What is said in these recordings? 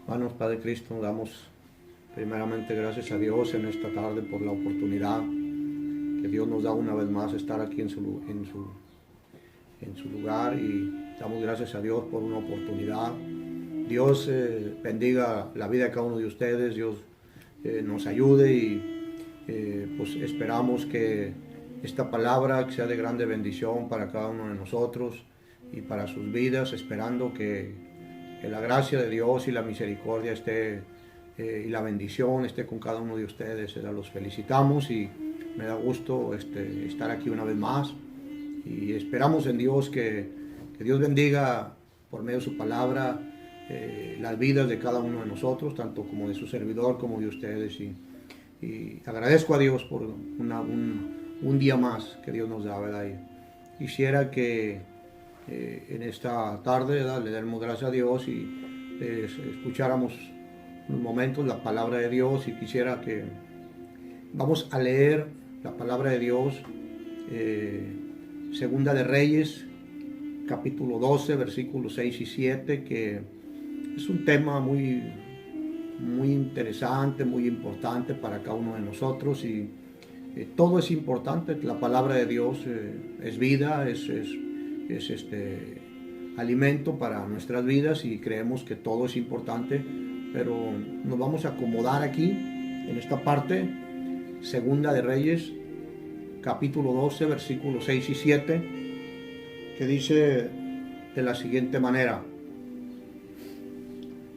Hermanos, Padre Cristo, damos primeramente gracias a Dios en esta tarde por la oportunidad que Dios nos da una vez más estar aquí en su lugar, y damos gracias a Dios por una oportunidad. Dios bendiga la vida de cada uno de ustedes, Dios nos ayude, y pues esperamos que esta palabra sea de grande bendición para cada uno de nosotros y para sus vidas, esperando que la gracia de Dios y la misericordia esté y la bendición esté con cada uno de ustedes. Los felicitamos y me da gusto estar aquí una vez más, y esperamos en Dios que Dios bendiga por medio de su palabra las vidas de cada uno de nosotros, tanto como de su servidor como de ustedes, y agradezco a Dios por un día más que Dios nos da, ¿verdad? Y quisiera que en esta tarde, ¿verdad?, le demos gracias a Dios y escucháramos unos momentos la palabra de Dios. Y quisiera que vamos a leer la palabra de Dios, Segunda de Reyes, capítulo 12, versículos 6 y 7, que es un tema muy interesante, muy importante para cada uno de nosotros. Y todo es importante. La palabra de Dios es vida, es alimento para nuestras vidas, y creemos que todo es importante, pero nos vamos a acomodar aquí en esta parte. Segunda de Reyes, capítulo 12, versículos 6 y 7, que dice de la siguiente manera: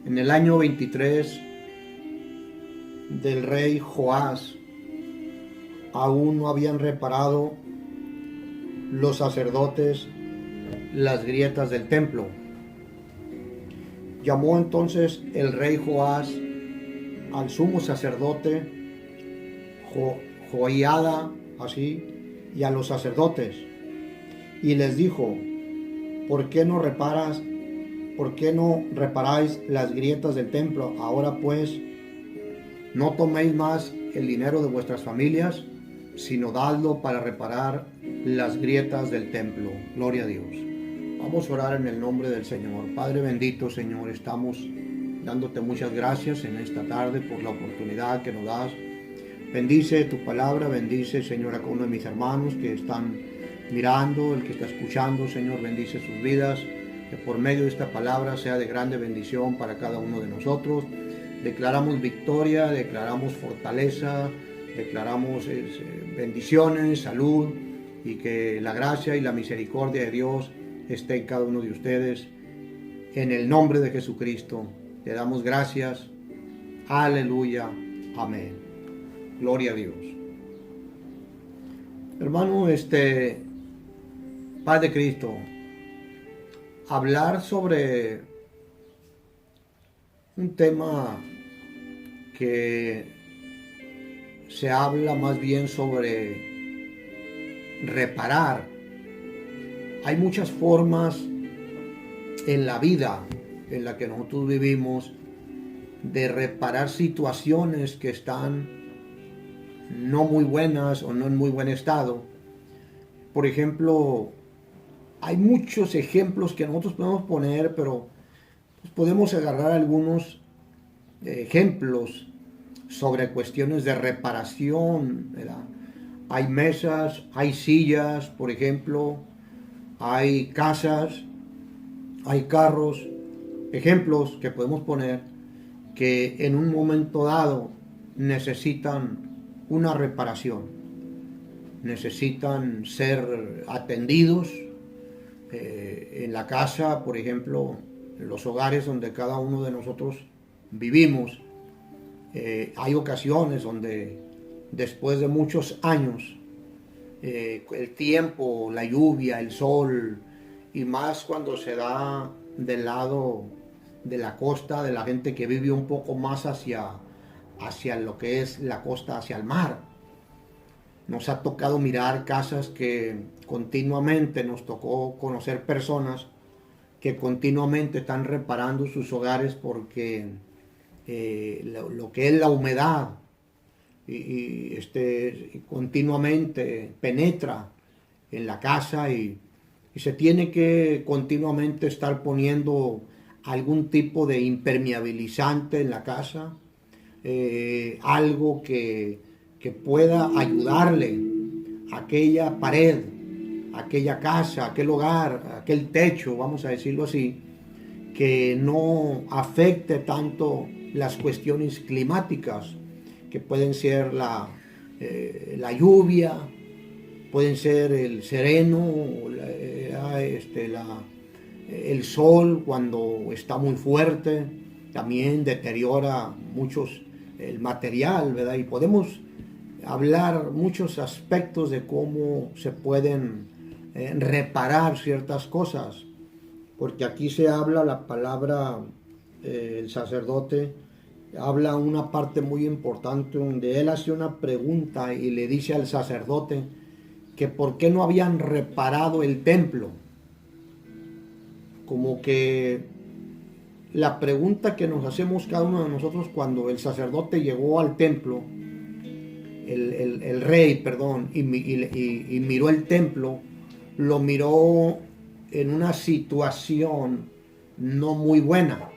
en el año 23 del rey Joás, aún no habían reparado los sacerdotes las grietas del templo. Llamó entonces el rey Joás al sumo sacerdote Joiada, así, y a los sacerdotes, y les dijo: ¿por qué no reparáis las grietas del templo? Ahora pues, no toméis más el dinero de vuestras familias, sino dadlo para reparar las grietas del templo. Gloria a Dios. Vamos a orar en el nombre del Señor. Padre bendito, Señor, estamos dándote muchas gracias en esta tarde por la oportunidad que nos das. Bendice tu palabra, bendice, Señor, a cada uno de mis hermanos que están mirando, el que está escuchando, Señor, bendice sus vidas, que por medio de esta palabra sea de grande bendición para cada uno de nosotros. Declaramos victoria, declaramos fortaleza, declaramos bendiciones, salud, y que la gracia y la misericordia de Dios esté en cada uno de ustedes. En el nombre de Jesucristo te damos gracias. Aleluya. Amén. Gloria a Dios. Hermano, Padre Cristo, hablar sobre un tema que se habla más bien sobre reparar. Hay muchas formas en la vida en la que nosotros vivimos de reparar situaciones que están no muy buenas o no en muy buen estado. Por ejemplo, hay muchos ejemplos que nosotros podemos poner, pero pues podemos agarrar algunos ejemplos sobre cuestiones de reparación, ¿verdad? Hay mesas, hay sillas, por ejemplo, hay casas, hay carros, ejemplos que podemos poner que en un momento dado necesitan una reparación, necesitan ser atendidos. En la casa, por ejemplo, en los hogares donde cada uno de nosotros vivimos, hay ocasiones donde después de muchos años, el tiempo, la lluvia, el sol, y más cuando se da del lado de la costa, de la gente que vive un poco más hacia lo que es la costa, hacia el mar. Nos ha tocado mirar casas que continuamente, nos tocó conocer personas que continuamente están reparando sus hogares porque lo que es la humedad continuamente penetra en la casa, y se tiene que continuamente estar poniendo algún tipo de impermeabilizante en la casa, algo que pueda ayudarle a aquella pared, a aquella casa, a aquel hogar, a aquel techo, vamos a decirlo así, que no afecte tanto las cuestiones climáticas, que pueden ser la lluvia, pueden ser el sereno, el sol cuando está muy fuerte, también deteriora muchos el material, ¿verdad? Y podemos hablar muchos aspectos de cómo se pueden reparar ciertas cosas, porque aquí se habla la palabra, el sacerdote habla una parte muy importante donde él hace una pregunta y le dice al sacerdote que por qué no habían reparado el templo. Como que la pregunta que nos hacemos cada uno de nosotros cuando el sacerdote llegó al templo, el rey, perdón, y miró el templo, lo miró en una situación no muy buena.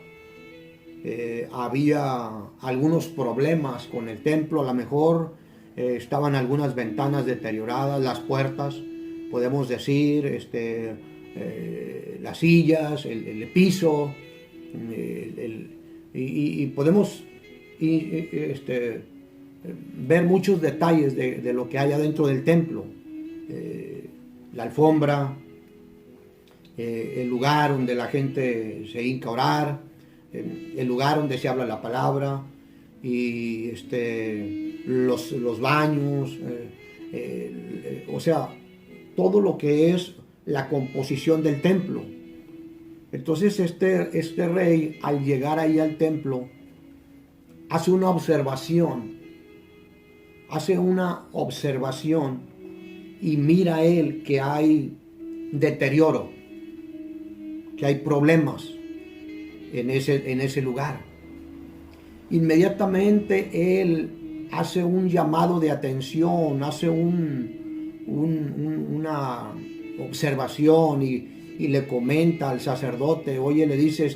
Había algunos problemas con el templo, a lo mejor estaban algunas ventanas deterioradas, las puertas, podemos decir, las sillas, el piso, y podemos ver muchos detalles de lo que hay adentro del templo, la alfombra, el lugar donde la gente se hinca a orar, el lugar donde se habla la palabra, y los baños, o sea, todo lo que es la composición del templo. Entonces este rey, al llegar ahí al templo, hace una observación y mira él que hay deterioro, que hay problemas en ese lugar. Inmediatamente él hace un llamado de atención, hace una observación y le comenta al sacerdote, oye, le dice,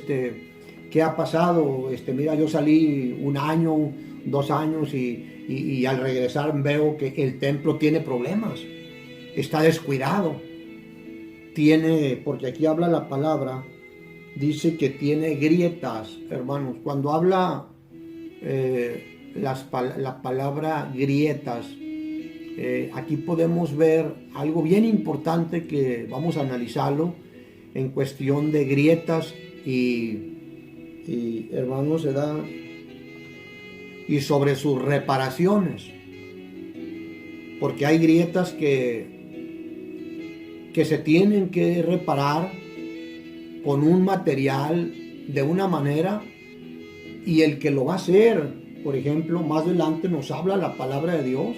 ¿qué ha pasado? Mira, yo salí 1 año, 2 años y al regresar veo que el templo tiene problemas, está descuidado, porque aquí habla la palabra, dice que tiene grietas, hermanos. Cuando habla la palabra grietas, aquí podemos ver algo bien importante que vamos a analizarlo en cuestión de grietas y hermanos, ¿verdad? Y sobre sus reparaciones, porque hay grietas que se tienen que reparar con un material de una manera, y el que lo va a hacer, por ejemplo, más adelante nos habla la palabra de Dios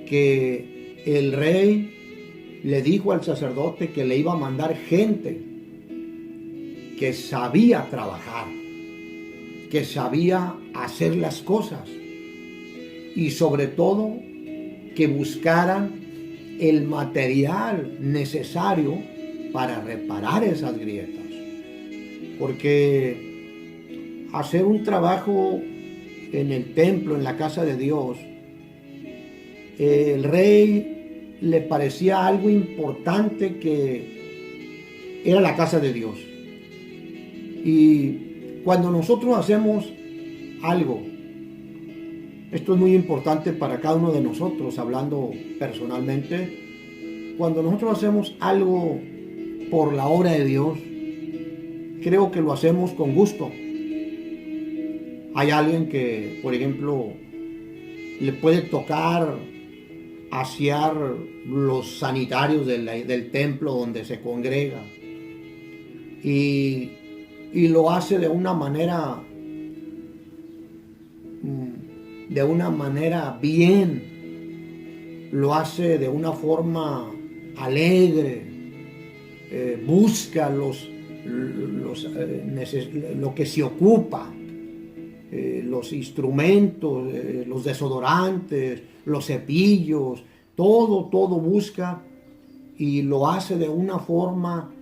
que el rey le dijo al sacerdote que le iba a mandar gente que sabía trabajar, que sabía hacer las cosas, y sobre todo que buscaran el material necesario para reparar esas grietas, porque hacer un trabajo en el templo, en la casa de Dios, el rey le parecía algo importante, que era la casa de Dios. Y cuando nosotros hacemos algo, esto es muy importante para cada uno de nosotros, hablando personalmente, cuando nosotros hacemos algo por la obra de Dios, creo que lo hacemos con gusto. Hay alguien que, por ejemplo, le puede tocar asear los sanitarios del templo donde se congrega, y lo hace de una manera bien, lo hace de una forma alegre, busca lo que se ocupa, los instrumentos, los desodorantes, los cepillos, todo busca, y lo hace de una forma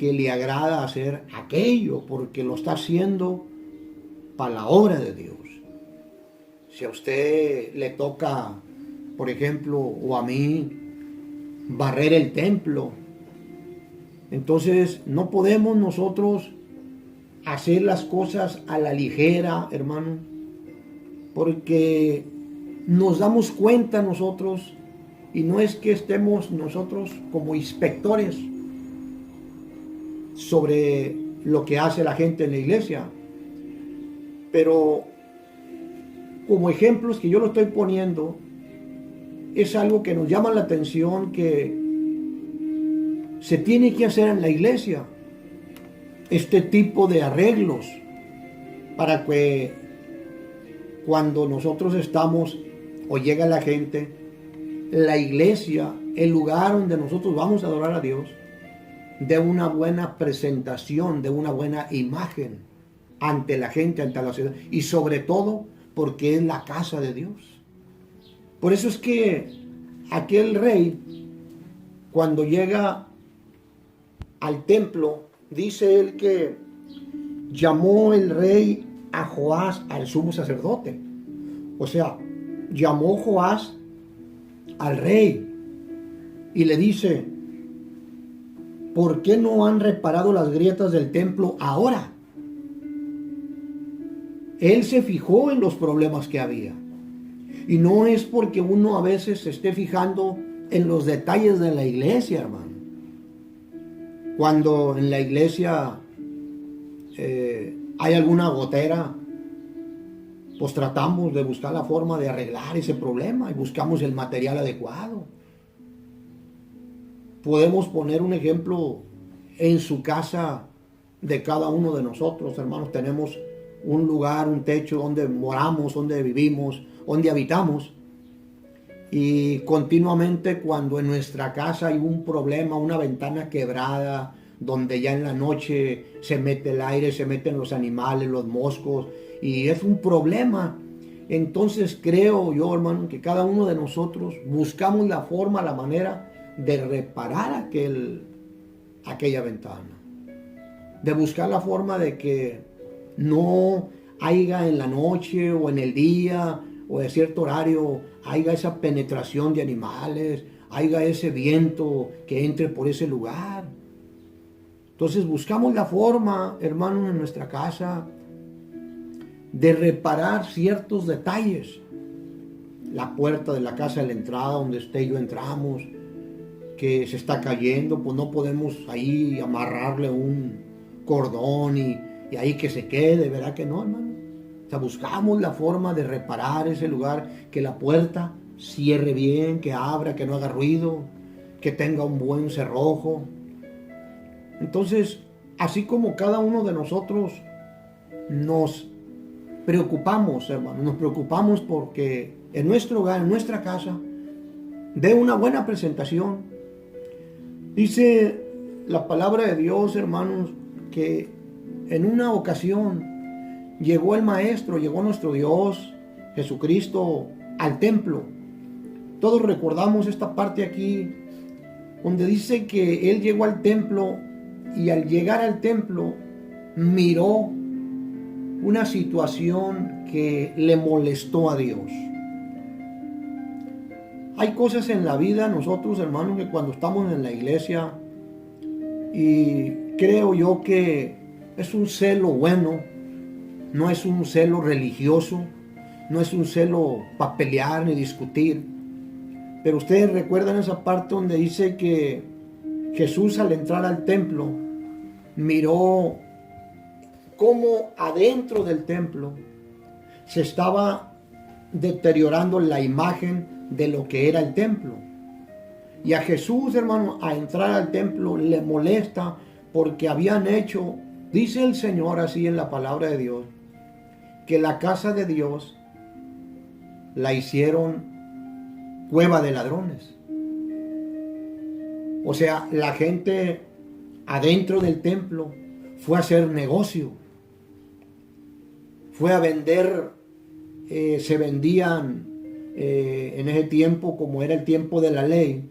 porque le agrada hacer aquello, porque lo está haciendo para la obra de Dios. Si a usted le toca, por ejemplo, o a mí, barrer el templo, entonces no podemos nosotros hacer las cosas a la ligera, hermano, porque nos damos cuenta nosotros, y no es que estemos nosotros como inspectores sobre lo que hace la gente en la iglesia, pero como ejemplos que yo lo estoy poniendo, es algo que nos llama la atención, que se tiene que hacer en la iglesia este tipo de arreglos para que cuando nosotros estamos o llega la gente, la iglesia, el lugar donde nosotros vamos a adorar a Dios, dé una buena presentación, de una buena imagen ante la gente, ante la ciudad, y sobre todo porque es la casa de Dios. Por eso es que aquel rey, cuando llega al templo, dice él que llamó el rey a Joás, al sumo sacerdote. O sea, llamó Joás al rey y le dice: ¿por qué no han reparado las grietas del templo ahora? Él se fijó en los problemas que había. Y no es porque uno a veces se esté fijando en los detalles de la iglesia, hermano. Cuando en la iglesia hay alguna gotera, pues tratamos de buscar la forma de arreglar ese problema y buscamos el material adecuado. Podemos poner un ejemplo en su casa de cada uno de nosotros, hermanos. Tenemos un lugar, un techo donde moramos, donde vivimos, donde habitamos. Y continuamente, cuando en nuestra casa hay un problema, una ventana quebrada, donde ya en la noche se mete el aire, se meten los animales, los moscos, y es un problema, entonces creo yo, hermano, que cada uno de nosotros buscamos la forma, la manera de reparar aquella ventana, de buscar la forma de que no haya en la noche o en el día o de cierto horario haya esa penetración de animales, haya ese viento que entre por ese lugar. Entonces buscamos la forma, hermanos, en nuestra casa de reparar ciertos detalles. La puerta de la casa de la entrada, donde usted y yo entramos, que se está cayendo, pues no podemos ahí amarrarle un cordón y ahí que se quede, ¿verdad que no, hermano? O sea, buscamos la forma de reparar ese lugar, que la puerta cierre bien, que abra, que no haga ruido, que tenga un buen cerrojo. Entonces, así como cada uno de nosotros nos preocupamos, hermano, nos preocupamos porque en nuestro hogar, en nuestra casa, dé una buena presentación. Dice la palabra de Dios, hermanos, que en una ocasión llegó el Maestro, llegó nuestro Dios, Jesucristo, al templo. Todos recordamos esta parte aquí, donde dice que Él llegó al templo y al llegar al templo miró una situación que le molestó a Dios. Hay cosas en la vida, nosotros, hermanos, que cuando estamos en la iglesia, y creo yo que es un celo bueno, no es un celo religioso, no es un celo para pelear ni discutir. Pero ustedes recuerdan esa parte donde dice que Jesús, al entrar al templo, miró cómo adentro del templo se estaba deteriorando la imagen de lo que era el templo. Y a Jesús, hermano, a entrar al templo le molesta porque habían hecho, dice el Señor así en la palabra de Dios, que la casa de Dios la hicieron cueva de ladrones. O sea, la gente adentro del templo fue a hacer negocio, fue a vender, se vendían en ese tiempo, como era el tiempo de la ley,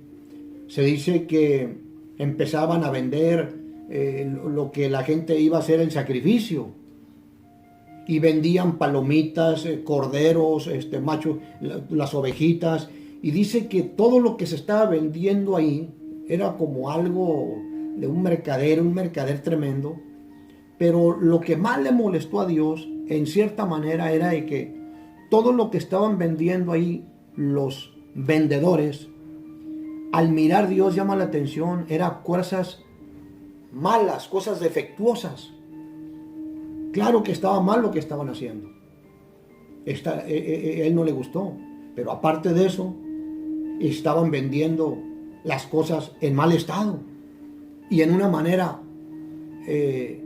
se dice que empezaban a vender lo que la gente iba a hacer el sacrificio. Y vendían palomitas, corderos, machos, las ovejitas. Y dice que todo lo que se estaba vendiendo ahí era como algo de un mercader tremendo. Pero lo que más le molestó a Dios, en cierta manera, era de que todo lo que estaban vendiendo ahí los vendedores, al mirar Dios llama la atención, eran cosas malas, cosas defectuosas. Claro que estaba mal lo que estaban haciendo. Él no le gustó. Pero aparte de eso, estaban vendiendo las cosas en mal estado. Y en una manera, en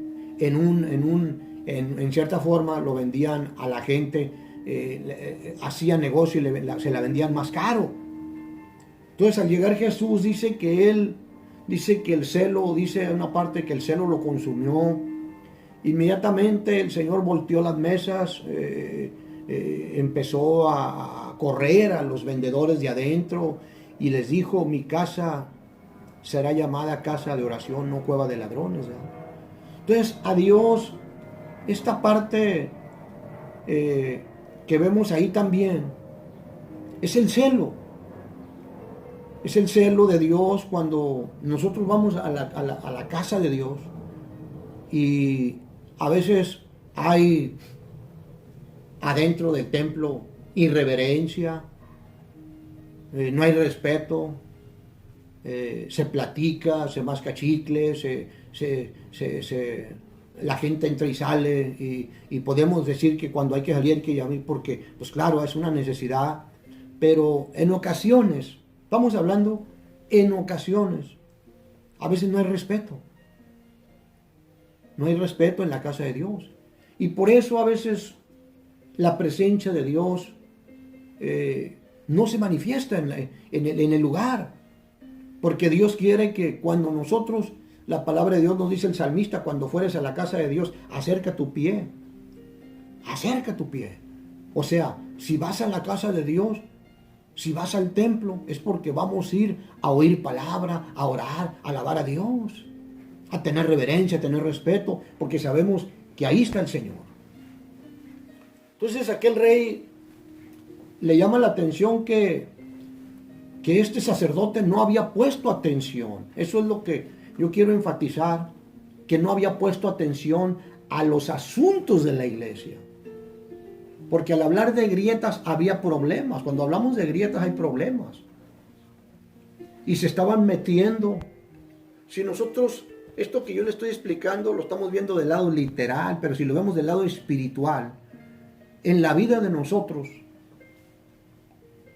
cierta forma, lo vendían a la gente, hacían negocio y se la vendían más caro. Entonces, al llegar Jesús, dice que el celo, dice una parte que el celo lo consumió. Inmediatamente el Señor volteó las mesas, empezó a correr a los vendedores de adentro y les dijo: mi casa será llamada casa de oración, no cueva de ladrones, ¿verdad? Entonces, a Dios, esta parte que vemos ahí también, es el celo. Es el celo de Dios cuando nosotros vamos a la casa de Dios. Y a veces hay adentro del templo irreverencia, no hay respeto, se platica, se masca chicles, la gente entra y sale, y podemos decir que cuando hay que salir hay que llamar, porque pues claro, es una necesidad, pero en ocasiones, estamos hablando en ocasiones, a veces no hay respeto. No hay respeto en la casa de Dios. Y por eso a veces la presencia de Dios no se manifiesta en el lugar. Porque Dios quiere que cuando nosotros, la palabra de Dios nos dice el salmista, cuando fueres a la casa de Dios, acerca tu pie. Acerca tu pie. O sea, si vas a la casa de Dios, si vas al templo, es porque vamos a ir a oír palabra, a orar, a alabar a Dios, a tener reverencia, a tener respeto, porque sabemos que ahí está el Señor. Entonces aquel rey le llama la atención que este sacerdote no había puesto atención. Eso es lo que yo quiero enfatizar, que no había puesto atención a los asuntos de la iglesia. Porque al hablar de grietas había problemas. Cuando hablamos de grietas hay problemas. Y se estaban metiendo. Si nosotros, esto que yo le estoy explicando, lo estamos viendo del lado literal, pero si lo vemos del lado espiritual, en la vida de nosotros,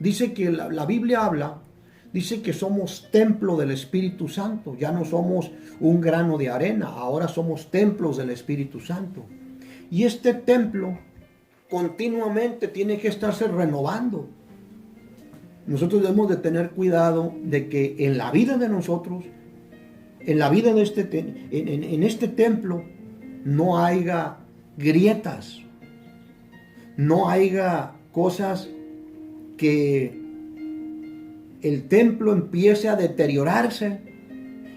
dice que la Biblia habla, dice que somos templo del Espíritu Santo. Ya no somos un grano de arena, ahora somos templos del Espíritu Santo. Y este templo continuamente tiene que estarse renovando. Nosotros debemos de tener cuidado de que en la vida de nosotros, en la vida de en este templo, no haya grietas, no haya cosas que el templo empiece a deteriorarse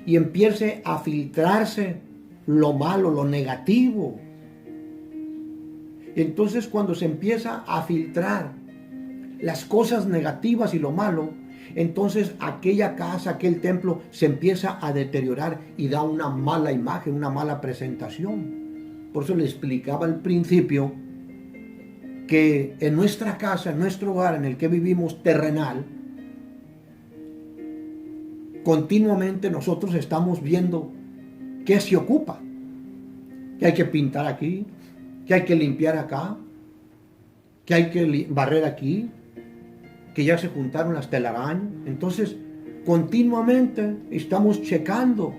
y empiece a filtrarse lo malo, lo negativo. Entonces, cuando se empieza a filtrar las cosas negativas y lo malo, entonces aquella casa, aquel templo se empieza a deteriorar y da una mala imagen, una mala presentación. Por eso le explicaba al principio que en nuestra casa, en nuestro hogar en el que vivimos terrenal, continuamente nosotros estamos viendo qué se ocupa, que hay que pintar aquí, que hay que limpiar acá, que hay que barrer aquí, que ya se juntaron las telarañas. Entonces, continuamente estamos checando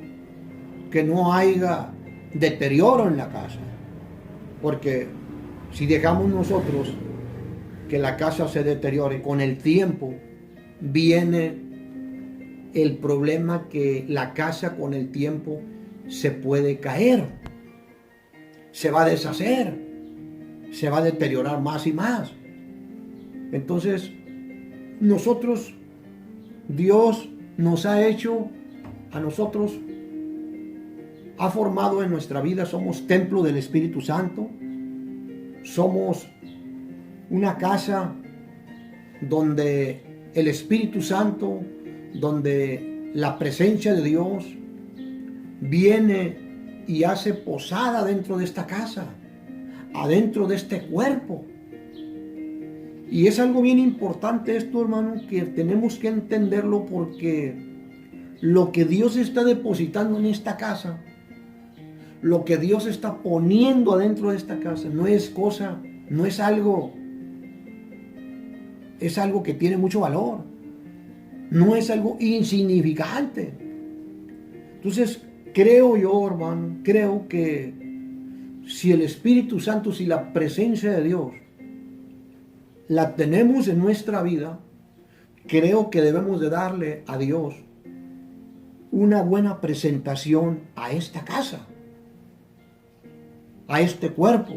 que no haya deterioro en la casa. Porque si dejamos nosotros que la casa se deteriore, con el tiempo viene el problema que la casa con el tiempo se puede caer, se va a deshacer, se va a deteriorar más y más. Entonces, nosotros, Dios nos ha hecho a nosotros ha formado en nuestra vida. Somos templo del Espíritu Santo. Somos una casa donde el Espíritu Santo, donde la presencia de Dios viene y hace posada dentro de esta casa, adentro de este cuerpo. Y es algo bien importante esto, hermano, que tenemos que entenderlo, porque lo que Dios está depositando en esta casa, lo que Dios está poniendo adentro de esta casa, no es cosa, no es algo, es algo que tiene mucho valor, no es algo insignificante. Entonces, creo yo, hermano, creo que si el Espíritu Santo, si la presencia de Dios la tenemos en nuestra vida, creo que debemos de darle a Dios una buena presentación a esta casa, a este cuerpo.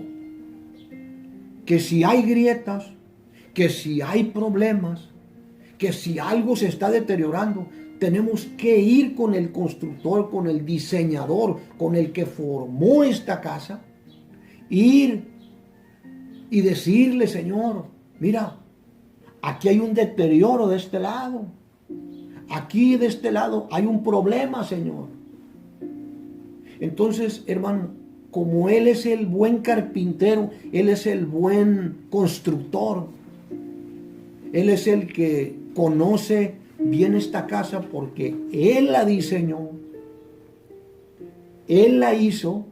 Que si hay grietas, que si hay problemas, que si algo se está deteriorando, tenemos que ir con el constructor, con el diseñador, con el que formó esta casa, ir y decirle: Señor, mira, aquí hay un deterioro de este lado, aquí de este lado hay un problema, Señor. Entonces, hermano, como Él es el buen carpintero, Él es el buen constructor, Él es el que conoce bien esta casa, porque Él la diseñó, Él la hizo.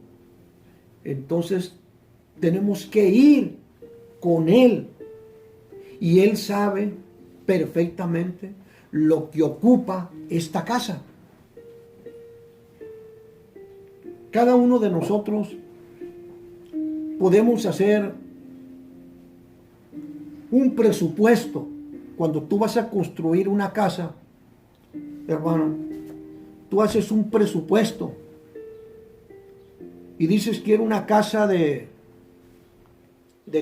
Entonces tenemos que ir con Él, y Él sabe perfectamente lo que ocupa esta casa. Cada uno de nosotros podemos hacer un presupuesto. Cuando tú vas a construir una casa, hermano, tú haces un presupuesto y dices: quiero una casa de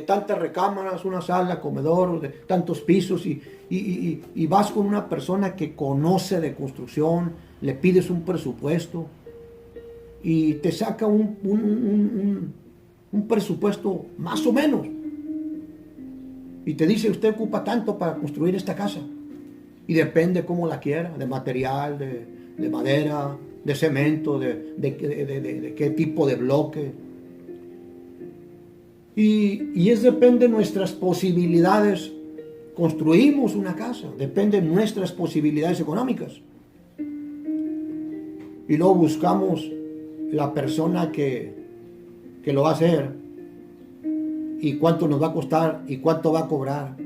tantas recámaras, una sala, comedor, de tantos pisos, y vas con una persona que conoce de construcción, le pides un presupuesto y te saca un presupuesto más o menos, y te dice: usted ocupa tanto para construir esta casa, y depende cómo la quiera, de material, de madera, de cemento, de qué tipo de bloque, y depende de nuestras posibilidades. Construimos una casa, depende de nuestras posibilidades económicas, y luego buscamos la persona que lo va a hacer, y cuánto nos va a costar y cuánto va a cobrar.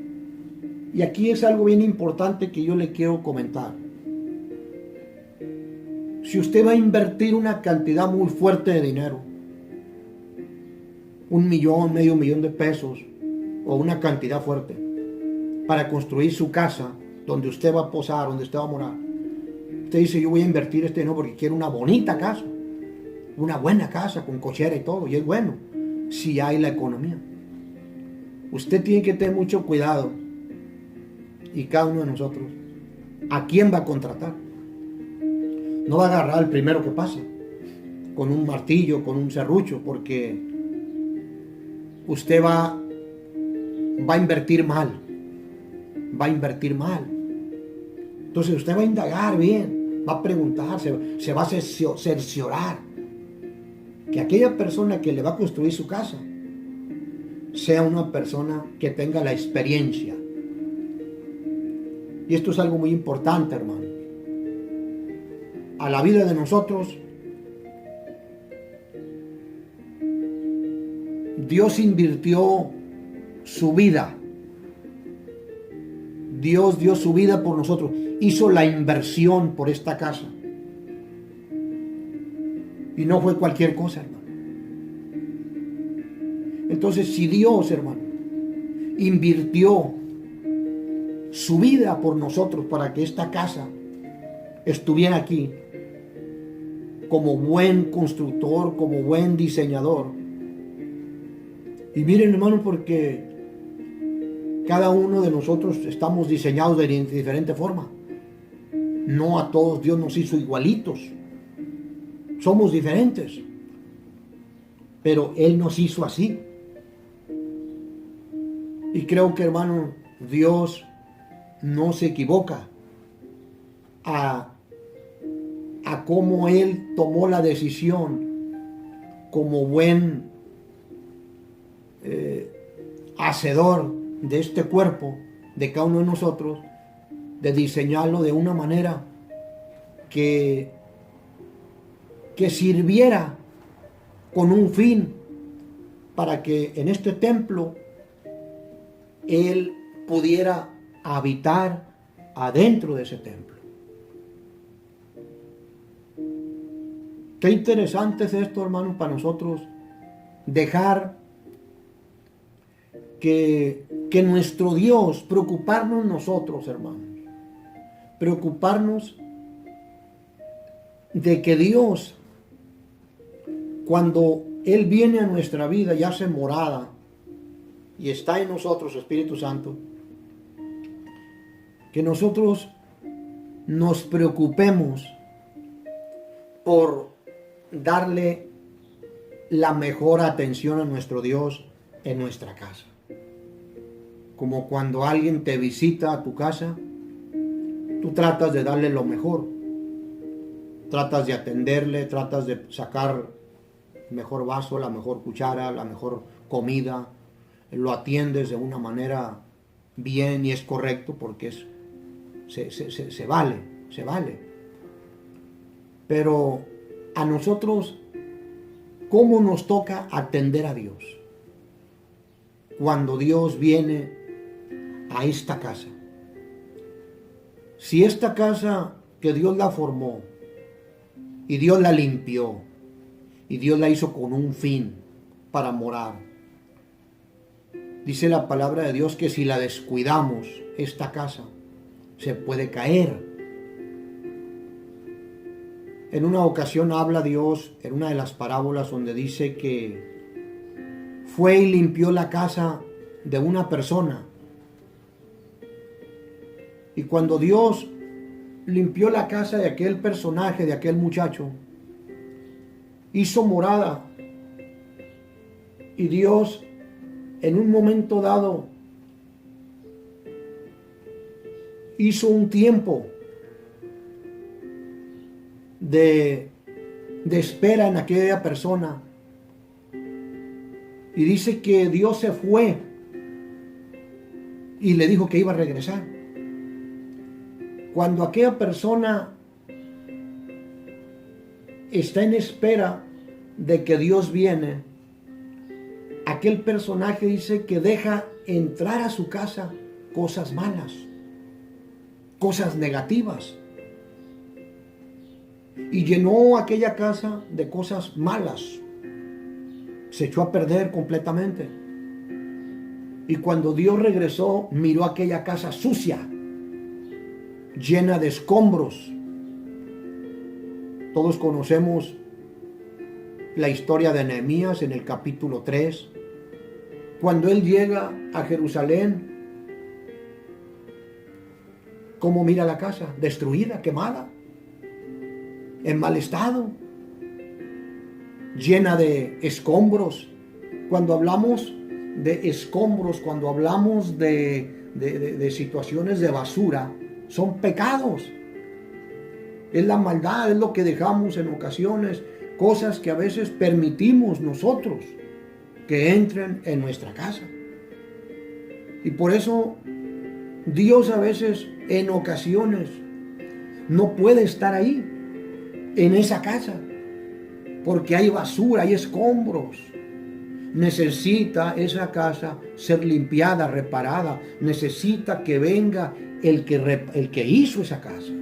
Y aquí es algo bien importante que yo le quiero comentar. Si usted va a invertir una cantidad muy fuerte de dinero, 1 millón, medio millón de pesos, o una cantidad fuerte, para construir su casa, donde usted va a posar, donde usted va a morar, usted dice: yo voy a invertir este dinero porque quiero una bonita casa, una buena casa con cochera y todo, y es bueno si hay la economía. Usted tiene que tener mucho cuidado, y cada uno de nosotros, a quién va a contratar. No va a agarrar al primero que pasa con un martillo, con un serrucho, porque usted va a invertir mal, Entonces usted va a indagar bien, va a preguntar, se va a cerciorar que aquella persona que le va a construir su casa sea una persona que tenga la experiencia. Y esto es algo muy importante, hermano. A la vida de nosotros, Dios invirtió su vida. Dios dio su vida por nosotros. Hizo la inversión por esta casa. Y no fue cualquier cosa, hermano. Entonces, si Dios, hermano, invirtió su vida por nosotros para que esta casa estuviera aquí, como buen constructor, como buen diseñador. Y miren, hermano, porque cada uno de nosotros estamos diseñados de diferente forma. No a todos Dios nos hizo igualitos. somos diferentes, pero Él nos hizo así. Y creo que, hermano, Dios no se equivoca a cómo Él tomó la decisión como buen hacedor de este cuerpo, de cada uno de nosotros, de diseñarlo de una manera que sirviera con un fin, para que en este templo Él pudiera habitar adentro de ese templo. Qué interesante es esto, hermanos, para nosotros dejar que nuestro Dios, preocuparnos nosotros, hermanos, preocuparnos de que Dios, cuando Él viene a nuestra vida y hace morada y está en nosotros, Espíritu Santo, que nosotros nos preocupemos por darle la mejor atención a nuestro Dios en nuestra casa. Como cuando alguien te visita a tu casa, tú tratas de darle lo mejor, tratas de atenderle, tratas de sacar el mejor vaso, la mejor cuchara, la mejor comida, lo atiendes de una manera bien y es correcto porque se vale. Pero a nosotros, ¿cómo nos toca atender a Dios? Cuando Dios viene a esta casa. Si esta casa que Dios la formó y Dios la limpió y Dios la hizo con un fin para morar, dice la palabra de Dios que si la descuidamos, esta casa se puede caer. En una ocasión habla Dios en una de las parábolas donde dice que fue y limpió la casa de una persona. Y cuando Dios limpió la casa de aquel personaje, de aquel muchacho, hizo morada. Y Dios, en un momento dado, hizo un tiempo de espera en aquella persona. Y dice que Dios se fue y le dijo que iba a regresar. Cuando aquella persona está en espera de que Dios viene, aquel personaje dice que deja entrar a su casa cosas malas, cosas negativas. Y llenó aquella casa de cosas malas. Se echó a perder completamente. Y cuando Dios regresó, miró aquella casa sucia, llena de escombros. Todos conocemos la historia de Nehemías en el capítulo 3. Cuando él llega a Jerusalén, ¿cómo mira la casa? Destruida, quemada, en mal estado, llena de escombros. Cuando hablamos de escombros, cuando hablamos de situaciones de basura, son pecados. Es la maldad, es lo que dejamos en ocasiones, cosas que a veces permitimos nosotros que entren en nuestra casa. Y por eso Dios a veces, en ocasiones, no puede estar ahí, en esa casa, porque hay basura, hay escombros. Necesita esa casa ser limpiada, reparada. Necesita que venga el que hizo esa casa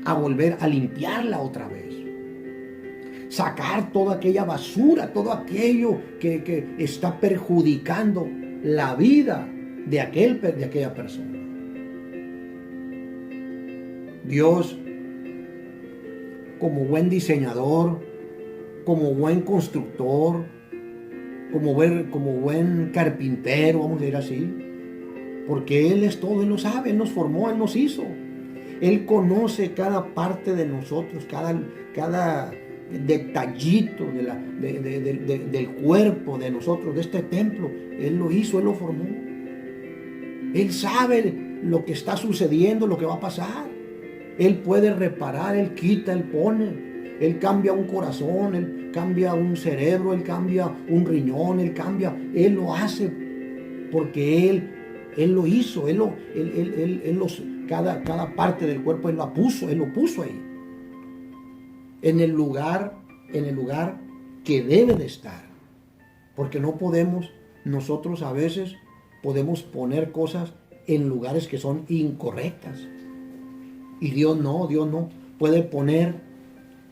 a volver a limpiarla otra vez. Sacar toda aquella basura, todo aquello que está perjudicando la vida de aquella persona. Dios, como buen diseñador, como buen constructor, como buen carpintero, vamos a decir así, porque Él es todo, Él lo sabe, Él nos formó, Él nos hizo. Él conoce cada parte de nosotros, cada detallito del cuerpo de nosotros, de este templo. Él lo hizo, Él lo formó. Él sabe lo que está sucediendo, lo que va a pasar. Él puede reparar, Él quita, Él pone. Él cambia un corazón, Él cambia un cerebro, Él cambia un riñón, Él lo hace porque Él lo hizo, cada parte del cuerpo Él lo puso ahí. En el lugar que debe de estar. Porque no podemos, nosotros a veces podemos poner cosas en lugares que son incorrectas. Y Dios no puede poner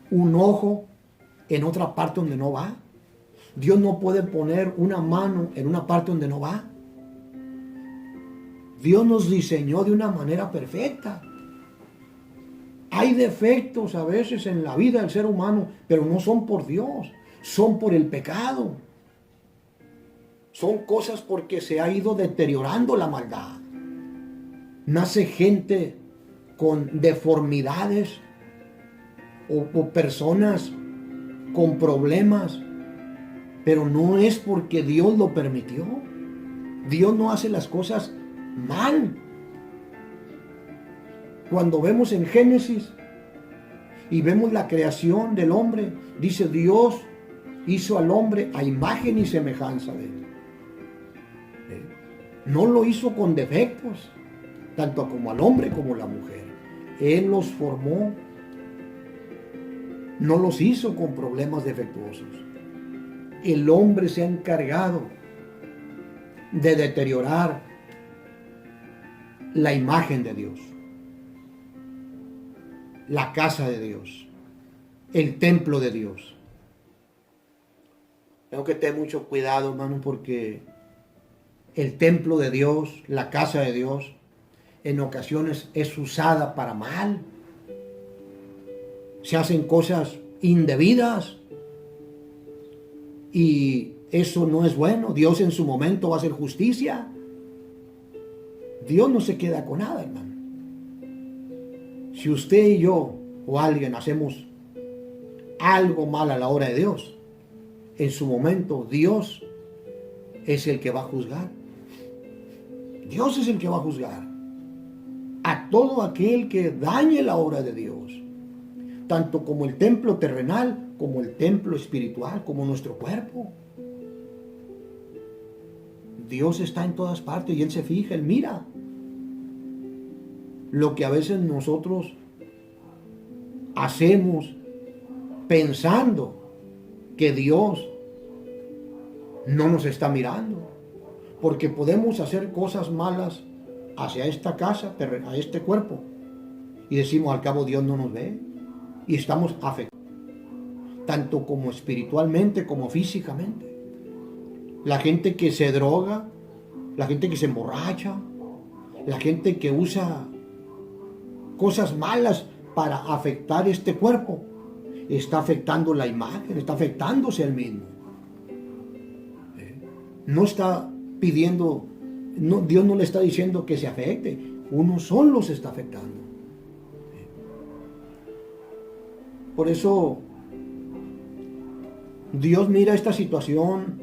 un ojo en otra parte donde no va. Dios no puede poner una mano en una parte donde no va. Dios nos diseñó de una manera perfecta. Hay defectos a veces en la vida del ser humano, pero no son por Dios, son por el pecado. Son cosas porque se ha ido deteriorando la maldad. Nace gente con deformidades o personas con problemas, pero no es porque Dios lo permitió. Dios no hace las cosas mal. Cuando vemos en Génesis y vemos la creación del hombre, dice Dios hizo al hombre a imagen y semejanza de él. No lo hizo con defectos, tanto como al hombre como a la mujer. Él los formó. No los hizo con problemas defectuosos. El hombre se ha encargado de deteriorar la imagen de Dios, la casa de Dios, el templo de Dios. Tengo que tener mucho cuidado, hermano, porque el templo de Dios, la casa de Dios, en ocasiones es usada para mal. Se hacen cosas indebidas y eso no es bueno. Dios en su momento va a hacer justicia. Dios no se queda con nada, hermano. Si usted y yo o alguien hacemos algo mal a la hora de Dios, en su momento Dios es el que va a juzgar. Dios es el que va a juzgar a todo aquel que dañe la obra de Dios, tanto como el templo terrenal, como el templo espiritual, como nuestro cuerpo. Dios está en todas partes y Él se fija, Él mira. Lo que a veces nosotros hacemos pensando que Dios no nos está mirando, porque podemos hacer cosas malas hacia esta casa, a este cuerpo, y decimos al cabo Dios no nos ve, y estamos afectados, tanto como espiritualmente como físicamente. La gente que se droga, la gente que se emborracha, la gente que usa cosas malas para afectar este cuerpo, está afectando la imagen, está afectándose él mismo. No está pidiendo, Dios no le está diciendo que se afecte, uno solo se está afectando. Por eso Dios mira esta situación.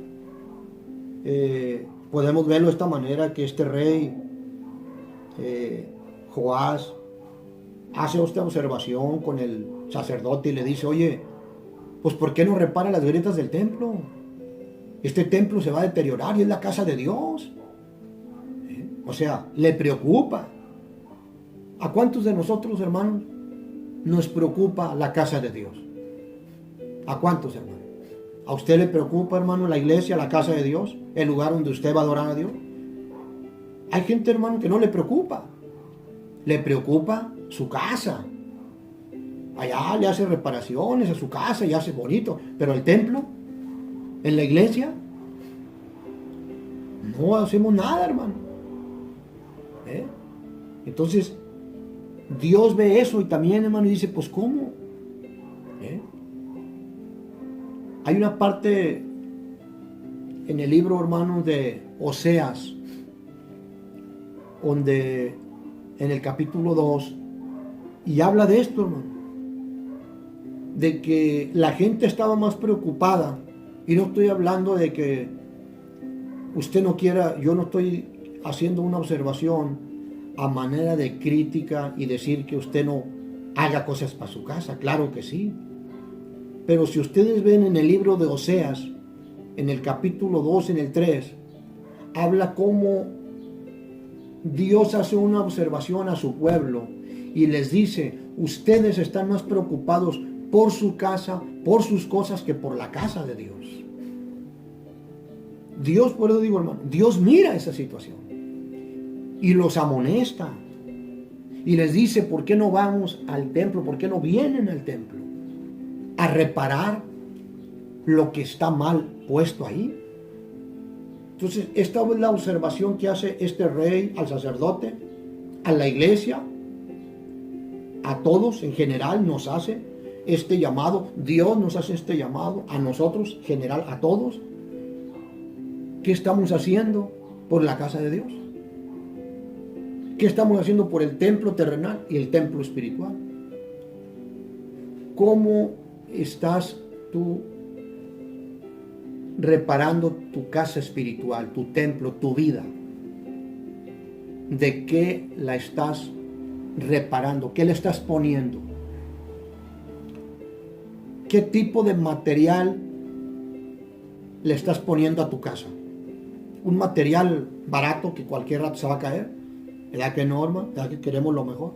Podemos verlo de esta manera, que este rey Joás hace esta observación con el sacerdote y le dice: oye, pues ¿por qué no repara las grietas del templo? Este templo se va a deteriorar y es la casa de Dios. O sea, le preocupa. ¿A cuántos de nosotros, hermanos, nos preocupa la casa de Dios? ¿A cuántos, hermanos? ¿A usted le preocupa, hermano, la iglesia, la casa de Dios, el lugar donde usted va a adorar a Dios? Hay gente, hermano, que no le preocupa. Le preocupa su casa. Allá le hace reparaciones a su casa y hace bonito. Pero el templo, en la iglesia, no hacemos nada, hermano. Entonces, Dios ve eso y también, hermano, y dice: pues ¿cómo? Hay una parte en el libro, hermano, de Oseas, donde en el capítulo 2, y habla de esto, hermano. de que la gente estaba más preocupada, y no estoy hablando de que usted no quiera, yo no estoy haciendo una observación a manera de crítica y decir que usted no haga cosas para su casa, claro que sí. Pero si ustedes ven en el libro de Oseas, en el capítulo 2, en el 3, habla cómo Dios hace una observación a su pueblo y les dice, ustedes están más preocupados por su casa, por sus cosas, que por la casa de Dios. Dios, por eso digo, hermano, Dios mira esa situación y los amonesta y les dice, ¿por qué no vamos al templo? ¿Por qué no vienen al templo a reparar lo que está mal puesto ahí? Entonces, esta es la observación que hace este rey al sacerdote, a la iglesia, a todos en general nos hace este llamado. Dios nos hace este llamado a nosotros, general, a todos. ¿Qué estamos haciendo por la casa de Dios? ¿Qué estamos haciendo por el templo terrenal y el templo espiritual? ¿Cómo estás tú reparando tu casa espiritual, tu templo, tu vida? ¿De qué la estás reparando? ¿Qué le estás poniendo? ¿Qué tipo de material le estás poniendo a tu casa? Un material barato que cualquier rato se va a caer, ¿verdad que norma? ¿Verdad que queremos lo mejor?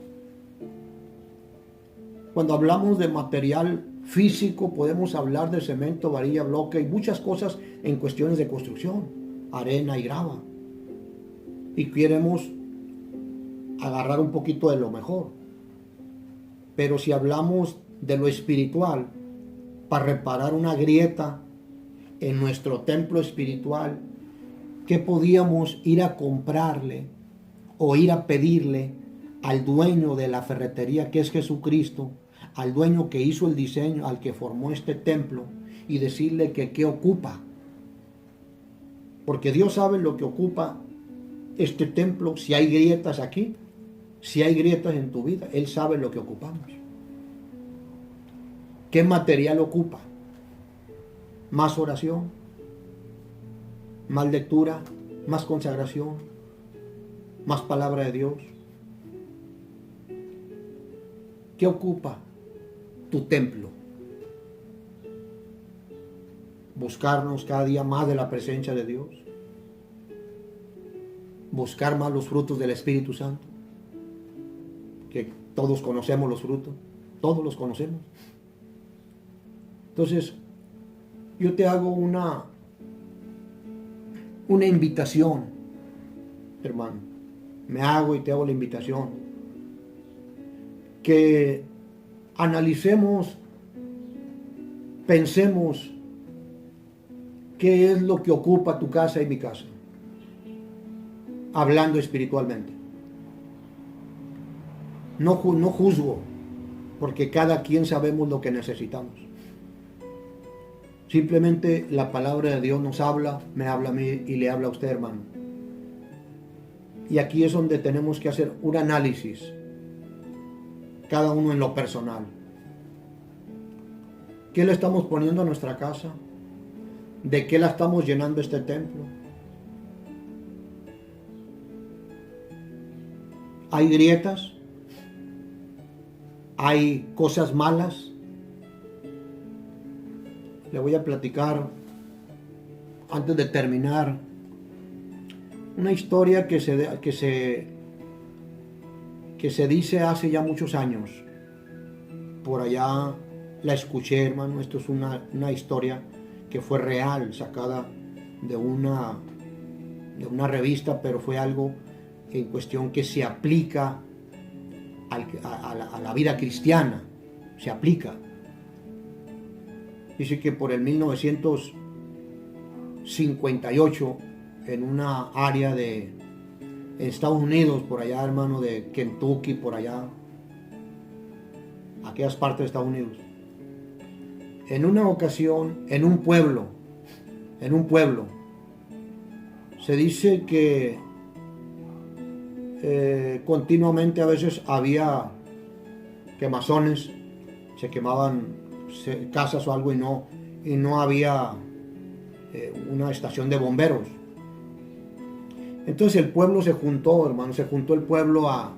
Cuando hablamos de material físico, podemos hablar de cemento, varilla, bloque y muchas cosas en cuestiones de construcción, arena y grava. Y queremos agarrar un poquito de lo mejor. Pero si hablamos de lo espiritual, para reparar una grieta en nuestro templo espiritual, ¿qué podíamos ir a comprarle o ir a pedirle al dueño de la ferretería, que es Jesucristo, al dueño que hizo el diseño, al que formó este templo, y decirle que qué ocupa? Porque Dios sabe lo que ocupa este templo. Si hay grietas aquí, si hay grietas en tu vida, Él sabe lo que ocupamos. ¿Qué material ocupa? Más oración, más lectura, más consagración, más palabra de Dios. ¿Qué ocupa tu templo? Buscarnos cada día más de la presencia de Dios, buscar más los frutos del Espíritu Santo, que todos conocemos los frutos, todos los conocemos. Entonces, yo te hago una invitación, hermano. Me hago y te hago la invitación. Que analicemos, pensemos qué es lo que ocupa tu casa y mi casa, hablando espiritualmente. No juzgo, porque cada quien sabemos lo que necesitamos. Simplemente la palabra de Dios nos habla, me habla a mí y le habla a usted, hermano. Y aquí es donde tenemos que hacer un análisis, cada uno en lo personal. ¿Qué le estamos poniendo a nuestra casa? ¿De qué la estamos llenando este templo? ¿Hay grietas? ¿Hay cosas malas? Le voy a platicar, antes de terminar, una historia que se dice hace ya muchos años. Por allá la escuché, hermano. Esto es una historia que fue real, sacada de una revista, pero fue algo en cuestión que se aplica a la vida cristiana. Se aplica. Dice que por el 1958, en una área de Estados Unidos, por allá, hermano, de Kentucky, por allá, aquellas partes de Estados Unidos, en una ocasión, en un pueblo, se dice que continuamente a veces había quemazones, se casas o algo y no había una estación de bomberos. Entonces el pueblo se juntó, hermano, se juntó el pueblo a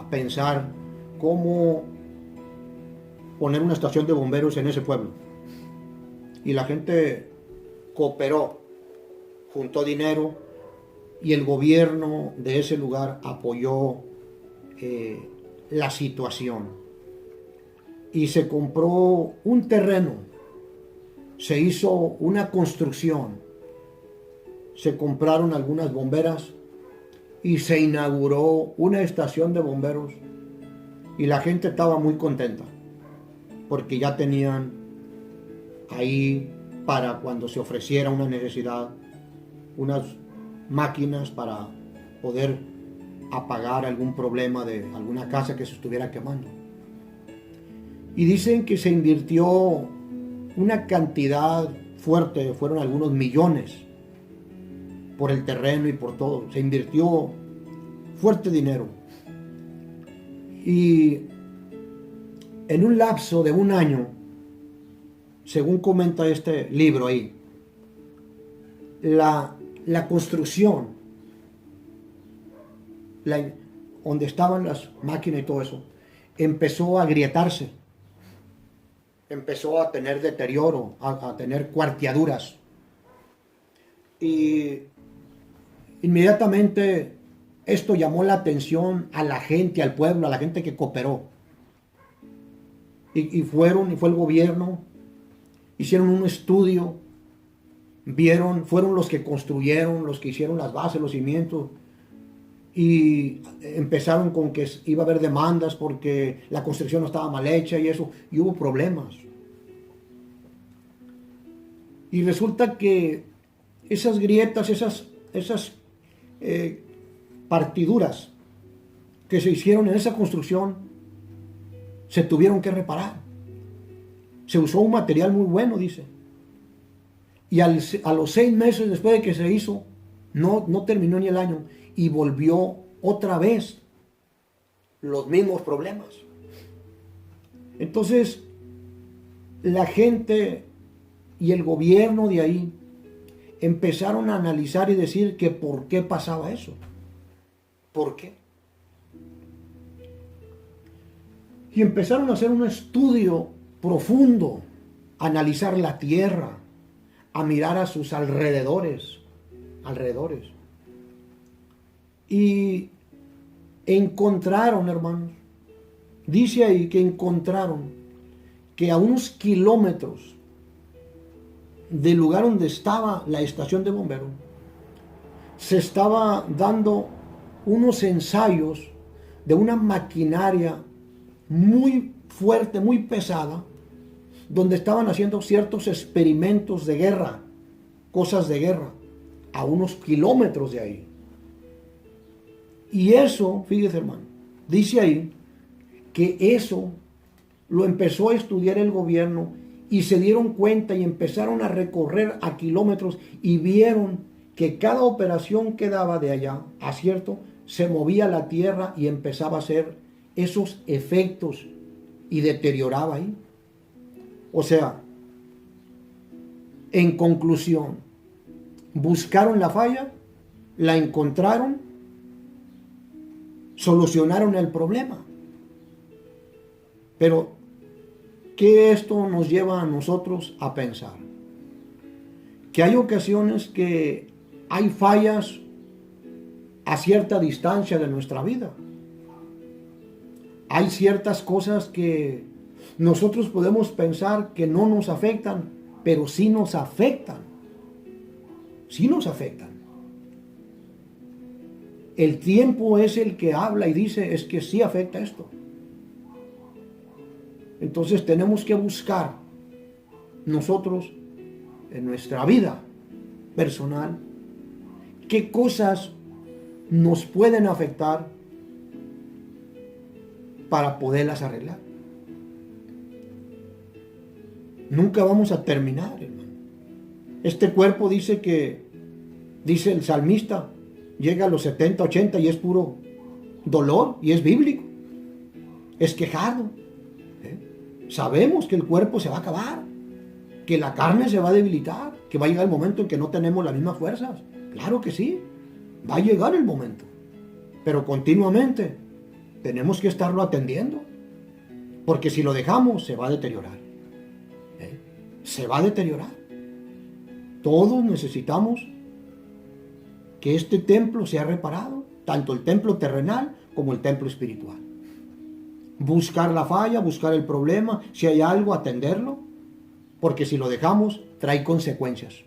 pensar cómo poner una estación de bomberos en ese pueblo. Y la gente cooperó, juntó dinero y el gobierno de ese lugar apoyó la situación. Y se compró un terreno, se hizo una construcción, se compraron algunas bomberas y se inauguró una estación de bomberos y la gente estaba muy contenta porque ya tenían ahí, para cuando se ofreciera una necesidad, unas máquinas para poder apagar algún problema de alguna casa que se estuviera quemando. Y dicen que se invirtió una cantidad fuerte, fueron algunos millones por el terreno y por todo. Se invirtió fuerte dinero. Y en un lapso de un año, según comenta este libro ahí, la construcción, donde estaban las máquinas y todo eso, empezó a agrietarse, empezó a tener deterioro, a tener cuarteaduras. Y inmediatamente esto llamó la atención a la gente, al pueblo, a la gente que cooperó. Y fue el gobierno, hicieron un estudio, fueron los que construyeron, los que hicieron las bases, los cimientos, y empezaron con que iba a haber demandas porque la construcción no estaba mal hecha y eso, y hubo problemas. Y resulta que esas grietas, esas partiduras que se hicieron en esa construcción, se tuvieron que reparar. Se usó un material muy bueno, dice. Y a los 6 meses después de que se hizo, no terminó ni el año, y volvió otra vez los mismos problemas. Entonces, la gente y el gobierno de ahí empezaron a analizar y decir que por qué pasaba eso. ¿Por qué? Y empezaron a hacer un estudio profundo, a analizar la tierra, a mirar a sus alrededores. Y encontraron, hermanos, dice ahí que encontraron que a unos kilómetros del lugar donde estaba la estación de bomberos, se estaba dando unos ensayos de una maquinaria muy fuerte, muy pesada, donde estaban haciendo ciertos experimentos de guerra, cosas de guerra, a unos kilómetros de ahí. Y eso, fíjese, hermano, dice ahí que eso lo empezó a estudiar el gobierno y se dieron cuenta y empezaron a recorrer a kilómetros y vieron que cada operación que daba de allá a cierto, se movía la tierra y empezaba a hacer esos efectos y deterioraba ahí. O sea, en conclusión, buscaron la falla, la encontraron, solucionaron el problema. Pero, ¿qué esto nos lleva a nosotros a pensar? Que hay ocasiones que hay fallas a cierta distancia de nuestra vida. Hay ciertas cosas que nosotros podemos pensar que no nos afectan, pero sí nos afectan. Sí nos afectan. El tiempo es el que habla y dice, es que sí afecta esto. Entonces tenemos que buscar nosotros en nuestra vida personal qué cosas nos pueden afectar para poderlas arreglar. Nunca vamos a terminar, hermano. Este cuerpo dice el salmista, llega a los 70, 80 y es puro dolor y es bíblico. Es quejado. Sabemos que el cuerpo se va a acabar, que la carne se va a debilitar, que va a llegar el momento en que no tenemos las mismas fuerzas. Claro que sí, va a llegar el momento. Pero continuamente tenemos que estarlo atendiendo, porque si lo dejamos se va a deteriorar. Se va a deteriorar. Todos necesitamos que este templo sea reparado, tanto el templo terrenal como el templo espiritual. Buscar la falla, buscar el problema, si hay algo, atenderlo, porque si lo dejamos, trae consecuencias.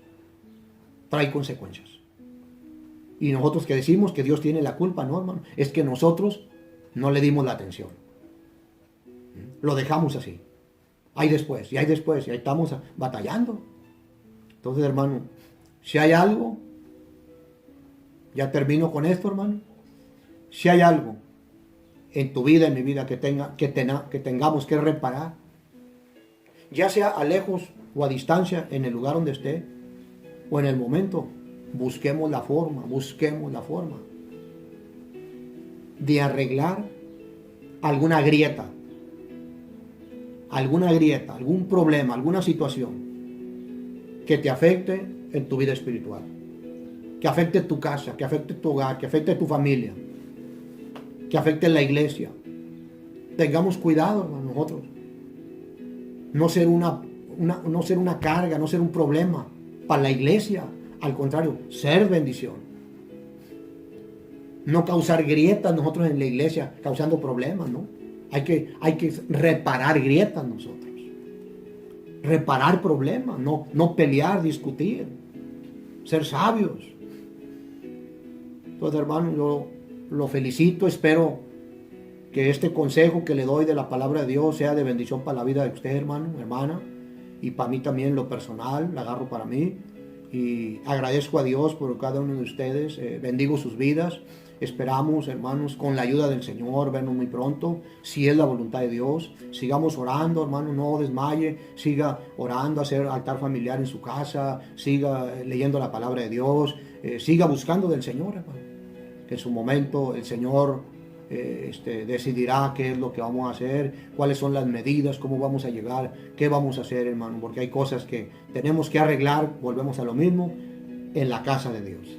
Trae consecuencias. Y nosotros que decimos que Dios tiene la culpa, no, hermano, es que nosotros no le dimos la atención. Lo dejamos así. Hay después, y ahí estamos batallando. Entonces, hermano, si hay algo, ya termino con esto, hermano. Si hay algo en tu vida, en mi vida, que tengamos que reparar, ya sea a lejos o a distancia, en el lugar donde esté, o en el momento, busquemos la forma de arreglar alguna grieta, algún problema, alguna situación que te afecte en tu vida espiritual, que afecte tu casa, que afecte tu hogar, que afecte tu familia, que afecte la iglesia. Tengamos cuidado, hermano, nosotros. No ser una carga, no ser un problema para la iglesia. Al contrario, ser bendición. No causar grietas nosotros en la iglesia, causando problemas, ¿no? Hay que reparar grietas nosotros. Reparar problemas, no pelear, discutir. Ser sabios. Entonces, hermano, yo lo felicito, espero que este consejo que le doy de la palabra de Dios sea de bendición para la vida de usted, hermano, hermana, y para mí también lo personal, la agarro para mí, y agradezco a Dios por cada uno de ustedes, bendigo sus vidas, esperamos, hermanos, con la ayuda del Señor, vernos muy pronto, si es la voluntad de Dios. Sigamos orando, hermano, no desmaye, siga orando, hacer altar familiar en su casa, siga leyendo la palabra de Dios, siga buscando del Señor, hermano. Que en su momento el Señor decidirá qué es lo que vamos a hacer, cuáles son las medidas, cómo vamos a llegar, qué vamos a hacer, hermano, porque hay cosas que tenemos que arreglar, volvemos a lo mismo, en la casa de Dios.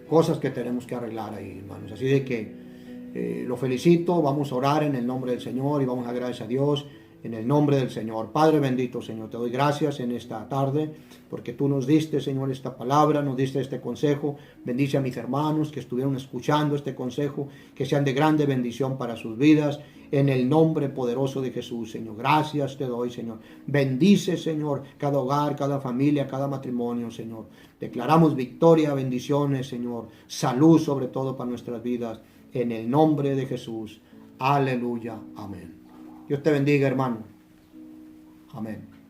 Cosas que tenemos que arreglar ahí, hermanos. Así de que lo felicito, vamos a orar en el nombre del Señor y vamos a agradecer a Dios en el nombre del Señor. Padre bendito, Señor, te doy gracias en esta tarde porque tú nos diste, Señor, esta palabra, nos diste este consejo. Bendice a mis hermanos que estuvieron escuchando este consejo, que sean de grande bendición para sus vidas, en el nombre poderoso de Jesús, Señor. Gracias te doy, Señor. Bendice, Señor, cada hogar, cada familia, cada matrimonio, Señor. Declaramos victoria, bendiciones, Señor. Salud sobre todo para nuestras vidas, en el nombre de Jesús. Aleluya. Amén. Dios te bendiga, hermano. Amén.